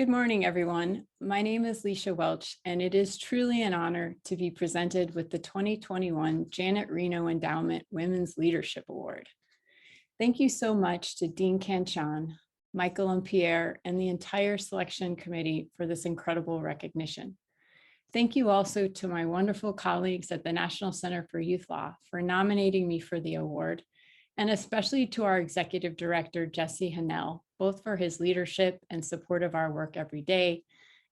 Good morning, everyone. My name is Leecia Welch, and it is truly an honor to be presented with the 2021 Janet Reno Endowment Women's Leadership Award. Thank you so much to Dean Canchan, Michael and Pierre, and the entire selection committee for this incredible recognition. Thank you also to my wonderful colleagues at the National Center for Youth Law for nominating me for the award, and especially to our executive director, Jesse Hanel, both for his leadership and support of our work every day,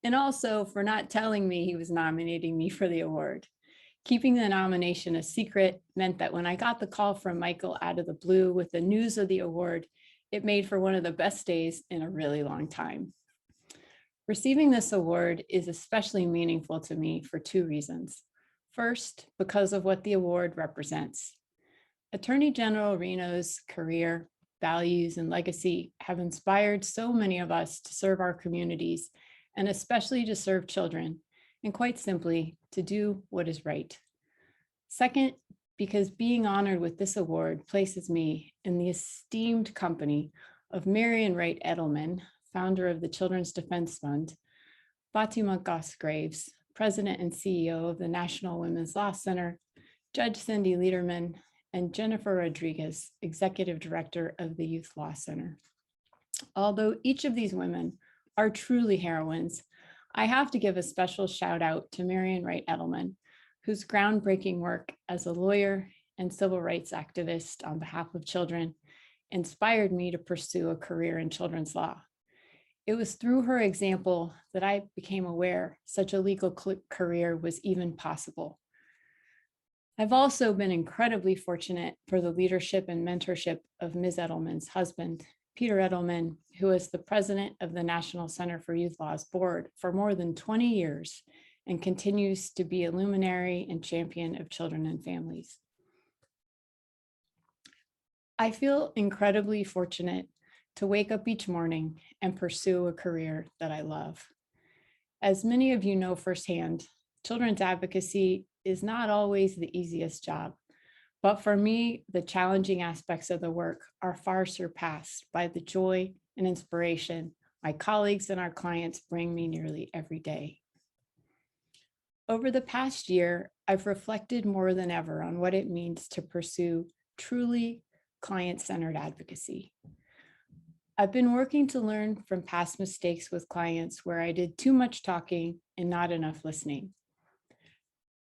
and also for not telling me he was nominating me for the award. Keeping the nomination a secret meant that when I got the call from Michael out of the blue with the news of the award, it made for one of the best days in a really long time. Receiving this award is especially meaningful to me for two reasons. First, because of what the award represents. Attorney General Reno's career, values, and legacy have inspired so many of us to serve our communities, and especially to serve children, and quite simply, to do what is right. Second, because being honored with this award places me in the esteemed company of Marian Wright Edelman, founder of the Children's Defense Fund, Fatima Goss-Graves, president and CEO of the National Women's Law Center, Judge Cindy Lederman, and Jennifer Rodriguez, executive director of the Youth Law Center. Although each of these women are truly heroines, I have to give a special shout out to Marian Wright Edelman, whose groundbreaking work as a lawyer and civil rights activist on behalf of children inspired me to pursue a career in children's law. It was through her example that I became aware such a legal career was even possible. I've also been incredibly fortunate for the leadership and mentorship of Ms. Edelman's husband, Peter Edelman, who is the president of the National Center for Youth Law's board for more than 20 years and continues to be a luminary and champion of children and families. I feel incredibly fortunate to wake up each morning and pursue a career that I love. As many of you know firsthand, children's advocacy is not always the easiest job, but for me, the challenging aspects of the work are far surpassed by the joy and inspiration my colleagues and our clients bring me nearly every day. Over the past year, I've reflected more than ever on what it means to pursue truly client-centered advocacy. I've been working to learn from past mistakes with clients where I did too much talking and not enough listening.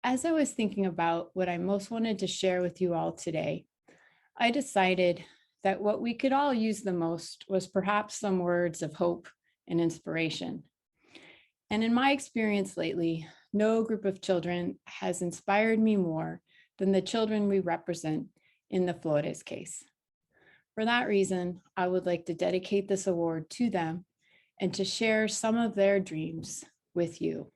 As I was thinking about what I most wanted to share with you all today, I decided that what we could all use the most was perhaps some words of hope and inspiration. And in my experience lately, no group of children has inspired me more than the children we represent in the Flores case. For that reason, I would like to dedicate this award to them and to share some of their dreams with you.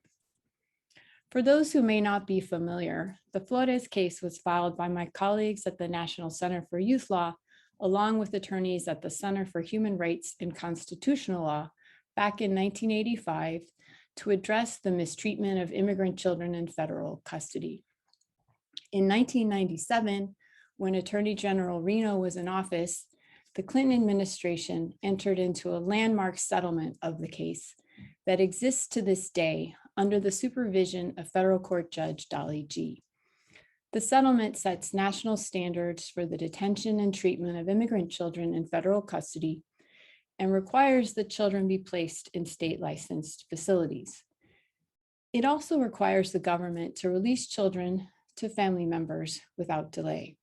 For those who may not be familiar, the Flores case was filed by my colleagues at the National Center for Youth Law, along with attorneys at the Center for Human Rights and Constitutional Law back in 1985 to address the mistreatment of immigrant children in federal custody. In 1997, when Attorney General Reno was in office, the Clinton administration entered into a landmark settlement of the case that exists to this day under the supervision of federal court judge Dolly G. The settlement sets national standards for the detention and treatment of immigrant children in federal custody and requires that children be placed in state licensed facilities. It also requires the government to release children to family members without delay.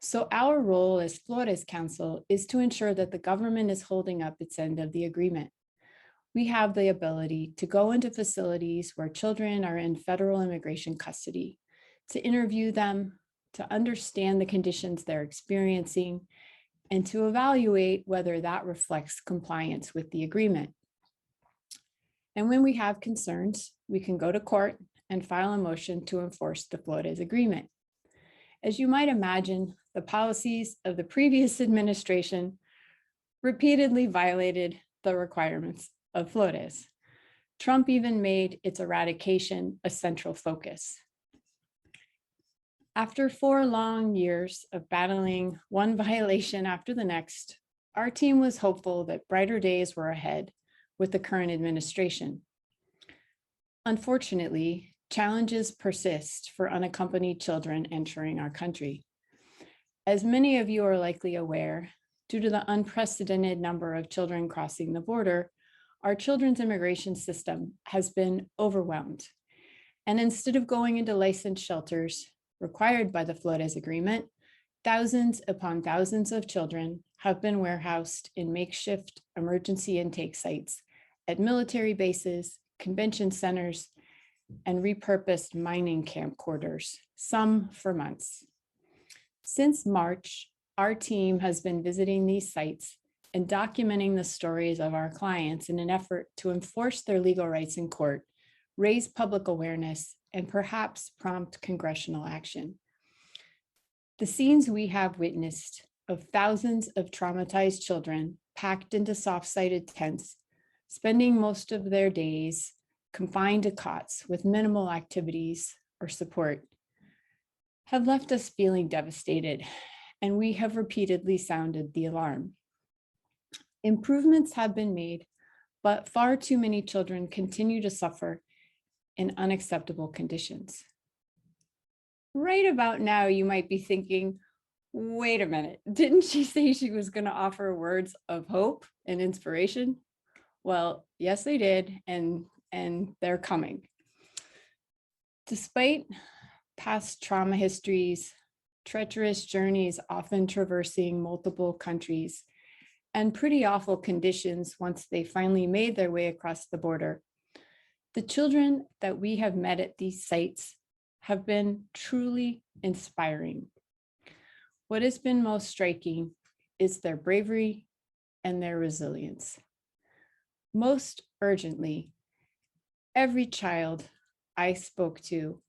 So our role as Flores Counsel is to ensure that the government is holding up its end of the agreement. We have the ability to go into facilities where children are in federal immigration custody, to interview them, to understand the conditions they're experiencing, and to evaluate whether that reflects compliance with the agreement. And when we have concerns, we can go to court and file a motion to enforce the Flores agreement. As you might imagine, the policies of the previous administration repeatedly violated the requirements of Flores. Trump even made its eradication a central focus. After 4 long years of battling one violation after the next, our team was hopeful that brighter days were ahead with the current administration. Unfortunately, challenges persist for unaccompanied children entering our country. As many of you are likely aware, due to the unprecedented number of children crossing the border, our children's immigration system has been overwhelmed. And instead of going into licensed shelters required by the Flores Agreement, thousands upon thousands of children have been warehoused in makeshift emergency intake sites at military bases, convention centers, and repurposed mining camp quarters, some for months. Since March, our team has been visiting these sites and documenting the stories of our clients in an effort to enforce their legal rights in court, raise public awareness, and perhaps prompt congressional action. The scenes we have witnessed of thousands of traumatized children packed into soft-sided tents, spending most of their days confined to cots with minimal activities or support, have left us feeling devastated, and we have repeatedly sounded the alarm. Improvements have been made, but far too many children continue to suffer in unacceptable conditions. Right about now, you might be thinking, wait a minute, didn't she say she was going to offer words of hope and inspiration? Well, yes, they did, and they're coming. Despite past trauma histories, treacherous journeys often traversing multiple countries, and pretty awful conditions once they finally made their way across the border, the children that we have met at these sites have been truly inspiring. What has been most striking is their bravery and their resilience. Most urgently, every child I spoke to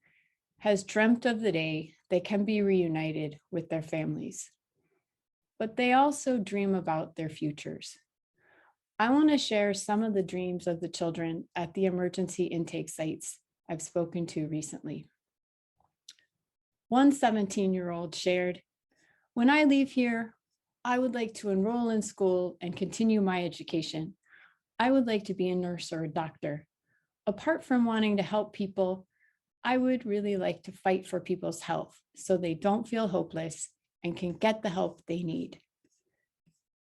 has dreamt of the day they can be reunited with their families, but they also dream about their futures. I want to share some of the dreams of the children at the emergency intake sites I've spoken to recently. One 17-year-old shared, "When I leave here, I would like to enroll in school and continue my education. I would like to be a nurse or a doctor. Apart from wanting to help people, I would really like to fight for people's health so they don't feel hopeless and can get the help they need."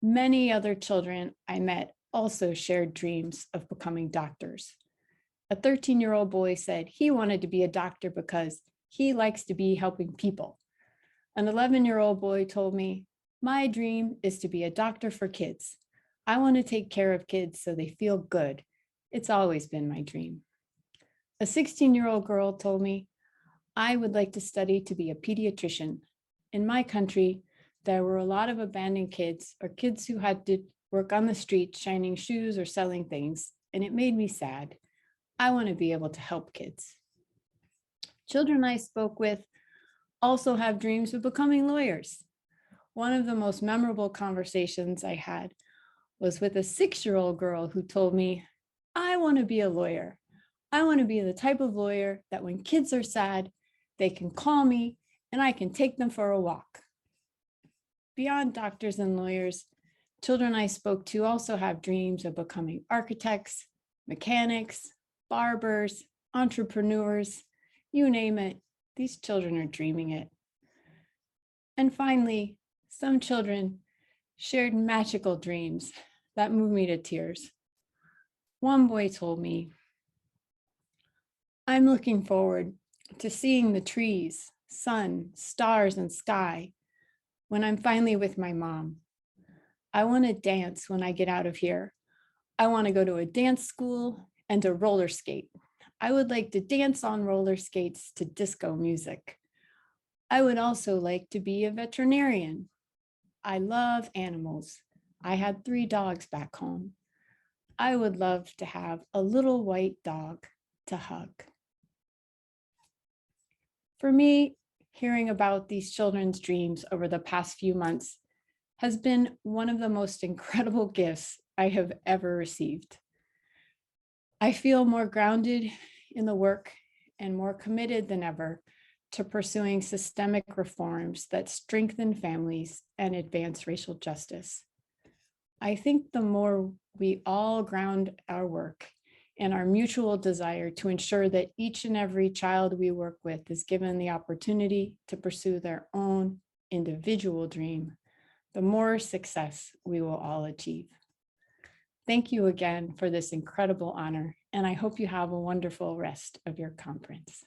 Many other children I met also shared dreams of becoming doctors. A 13-year-old boy said he wanted to be a doctor because he likes to be helping people. An 11-year-old boy told me, "My dream is to be a doctor for kids. I want to take care of kids so they feel good. It's always been my dream." A 16-year-old girl told me, "I would like to study to be a pediatrician. In my country, there were a lot of abandoned kids or kids who had to work on the streets shining shoes or selling things, and it made me sad. I want to be able to help kids." Children I spoke with also have dreams of becoming lawyers. One of the most memorable conversations I had was with a 6-year-old girl who told me, "I want to be a lawyer. I want to be the type of lawyer that when kids are sad, they can call me and I can take them for a walk." Beyond doctors and lawyers, children I spoke to also have dreams of becoming architects, mechanics, barbers, entrepreneurs, you name it. These children are dreaming it. And finally, some children shared magical dreams that moved me to tears. One boy told me, "I'm looking forward to seeing the trees, sun, stars, and sky when I'm finally with my mom. I want to dance when I get out of here. I want to go to a dance school and to roller skate. I would like to dance on roller skates to disco music. I would also like to be a veterinarian. I love animals. I had 3 dogs back home. I would love to have a little white dog to hug." For me, hearing about these children's dreams over the past few months has been one of the most incredible gifts I have ever received. I feel more grounded in the work and more committed than ever to pursuing systemic reforms that strengthen families and advance racial justice. I think the more we all ground our work in our mutual desire to ensure that each and every child we work with is given the opportunity to pursue their own individual dream, the more success we will all achieve. Thank you again for this incredible honor, and I hope you have a wonderful rest of your conference.